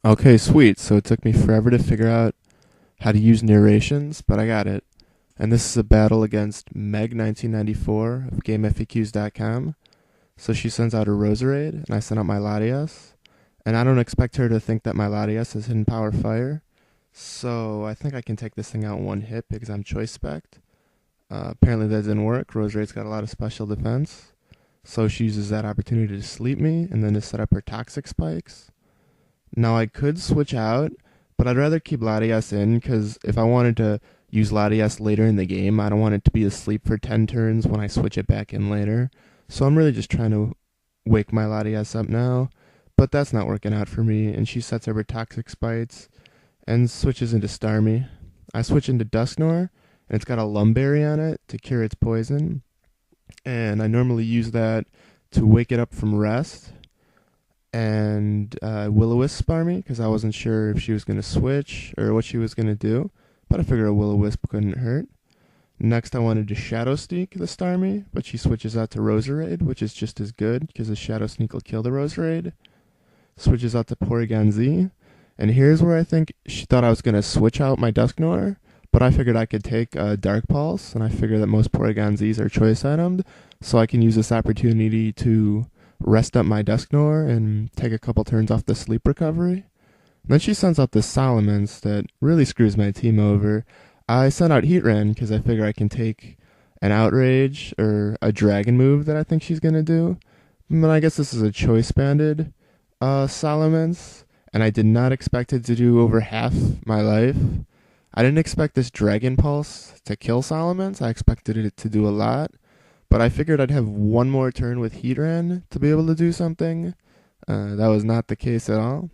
Okay, sweet. So it took me forever to figure out how to use narrations, but I got it. And this is a battle against Meg1994 of GameFAQs.com. So she sends out a Roserade, and I send out my Latias. And I don't expect her to think that my Latias is Hidden Power Fire. So I think I can take this thing out in one hit because I'm choice spec'd. Apparently that didn't work. Roserade's got a lot of special defense. So she uses that opportunity to sleep me and then to set up her toxic spikes. Now I could switch out, but I'd rather keep Latias in because if I wanted to use Latias later in the game, I don't want it to be asleep for 10 turns when I switch it back in later. So I'm really just trying to wake my Latias up now, but that's not working out for me, and she sets up her toxic spikes and switches into Starmie. I switch into Dusknor, and it's got a Lumberry on it to cure its poison, and I normally use that to wake it up from rest and Will-O-Wisp Sparmy because I wasn't sure if she was going to switch or what she was going to do, but I figured a Will-O-Wisp couldn't hurt. Next, I wanted to Shadow Sneak the Starmie, but she switches out to Roserade, which is just as good because the Shadow Sneak will kill the Roserade. Switches out to Porygon Z, and here's where I think she thought I was going to switch out my Dusknoir, but I figured I could take Dark Pulse, and I figure that most Porygon Zs are choice itemed, so I can use this opportunity to rest up my Dusknoir and take a couple turns off the sleep recovery. And then she sends out this Salamence that really screws my team over. I sent out Heatran because I figure I can take an Outrage or a Dragon move that I think she's going to do. But I guess this is a choice banded Salamence, and I did not expect it to do over half my life. I didn't expect this Dragon Pulse to kill Salamence. I expected it to do a lot. But I figured I'd have one more turn with Heatran to be able to do something. That was not the case at all.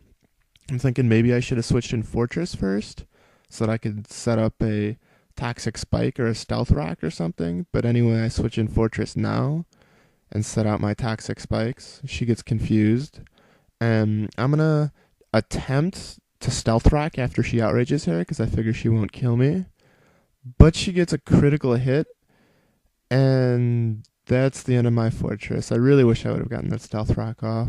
I'm thinking maybe I should have switched in Fortress first so that I could set up a Toxic Spike or a Stealth Rock or something. But anyway, I switch in Fortress now and set out my Toxic Spikes. She gets confused. And I'm going to attempt to Stealth Rock after she outrages her because I figure she won't kill me. But she gets a critical hit, and that's the end of my Fortress. I really wish I would have gotten that Stealth Rock off.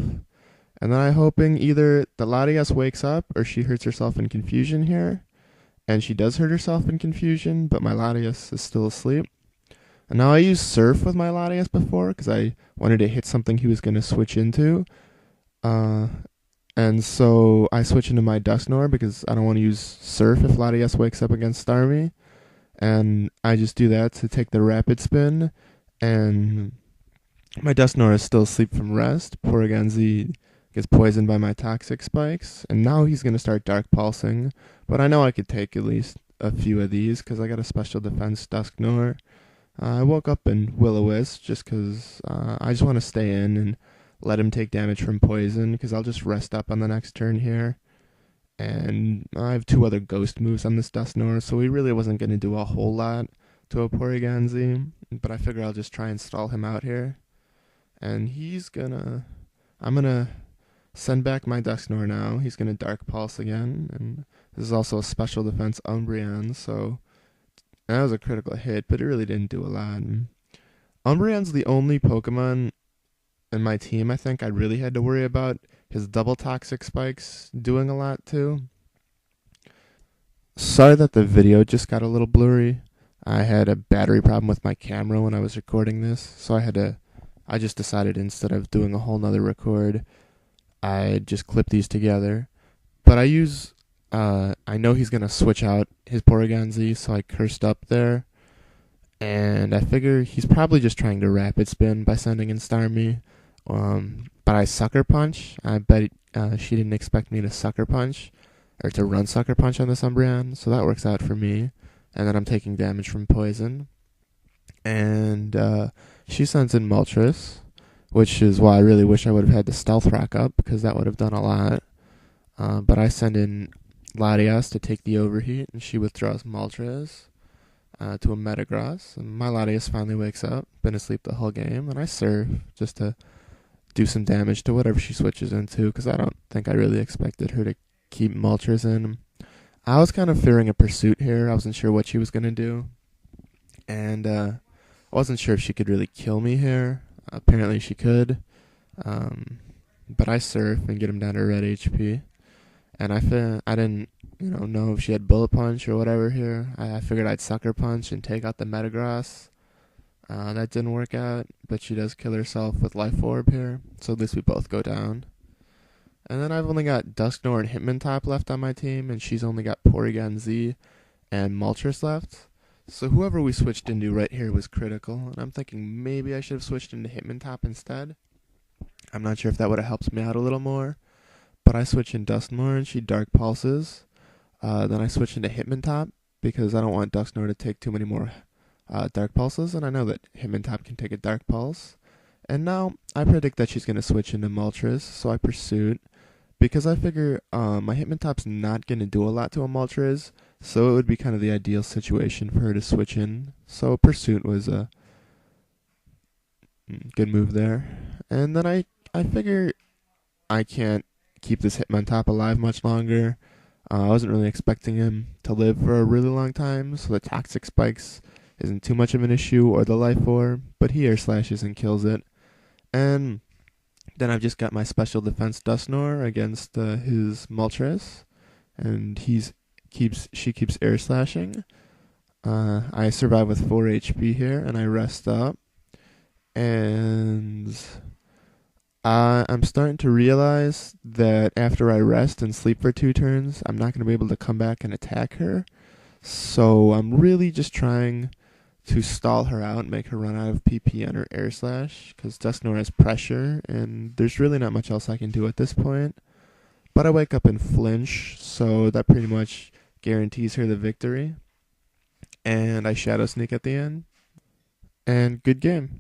And then I'm hoping either the Latias wakes up or she hurts herself in Confusion here. And she does hurt herself in Confusion, but my Latias is still asleep. And now I used Surf with my Latias before because I wanted to hit something he was going to switch into. And so I switch into my Dusknoir because I don't want to use Surf if Latias wakes up against Starmie. And I just do that to take the Rapid Spin. And my Dusknoir is still asleep from rest. Porygon Z gets poisoned by my Toxic Spikes. And now he's going to start Dark Pulsing. But I know I could take at least a few of these because I got a Special Defense Dusknoir. I woke up in Will-O-Wisp just because I just want to stay in and let him take damage from poison because I'll just rest up on the next turn here. And I have two other ghost moves on this Dusknoir, so he really wasn't going to do a whole lot to a Porygon Z. But I figure I'll just try and stall him out here. And I'm going to send back my Dusknoir now. He's going to Dark Pulse again. And this is also a special defense Umbreon, so that was a critical hit, but it really didn't do a lot. Umbreon's the only Pokemon in my team I think I really had to worry about his double Toxic Spikes doing a lot too. Sorry that the video just got a little blurry. I had a battery problem with my camera when I was recording this, so I just decided instead of doing a whole nother record, I'd just clip these together. But I know he's going to switch out his Porygon Z, so I cursed up there. And I figure he's probably just trying to Rapid Spin by sending in Starmie. But I Sucker Punch. I bet she didn't expect me to Sucker Punch or to run Sucker Punch on this Umbreon, so that works out for me. And then I'm taking damage from poison. And she sends in Moltres, which is why I really wish I would have had the Stealth Rock up because that would have done a lot. But I send in Latias to take the overheat, and she withdraws Moltres to a Metagross. And my Latias finally wakes up, been asleep the whole game, and I Surf just to do some damage to whatever she switches into because I don't think I really expected her to keep Moltres in. I was kind of fearing a Pursuit here. I wasn't sure what she was going to do. And I wasn't sure if she could really kill me here. Apparently she could. But I Surf and get him down to red HP. And I didn't, know if she had bullet punch or whatever here. I figured I'd sucker punch and take out the Metagross. That didn't work out, but she does kill herself with Life Orb here, so at least we both go down. And then I've only got Dusknoir and Hitmontop left on my team, and she's only got Porygon Z and Moltres left. So whoever we switched into right here was critical, and I'm thinking maybe I should have switched into Hitmontop instead. I'm not sure if that would have helped me out a little more, but I switched in Dusknoir and she Dark Pulses. Then I switched into Hitmontop because I don't want Dusknoir to take too many more Dark Pulses, and I know that Hitmontop can take a Dark Pulse. And now I predict that she's going to switch into Moltres, so I Pursuit because I figure my Hitmontop's not going to do a lot to a Moltres, so it would be kind of the ideal situation for her to switch in. So Pursuit was a good move there. And then I figure I can't keep this Hitmontop alive much longer. I wasn't really expecting him to live for a really long time, so the Toxic Spikes isn't too much of an issue, or the Life Orb, but he Air Slashes and kills it. And then I've just got my Special Defense Dusknoir against his Moltres, and she keeps Air Slashing. I survive with 4 HP here, and I rest up. And I'm starting to realize that after I rest and sleep for 2 turns, I'm not going to be able to come back and attack her. So I'm really just trying to stall her out and make her run out of PP on her Air Slash, because Dusknoir has pressure, and there's really not much else I can do at this point. But I wake up and flinch, so that pretty much guarantees her the victory. And I Shadow Sneak at the end. And good game.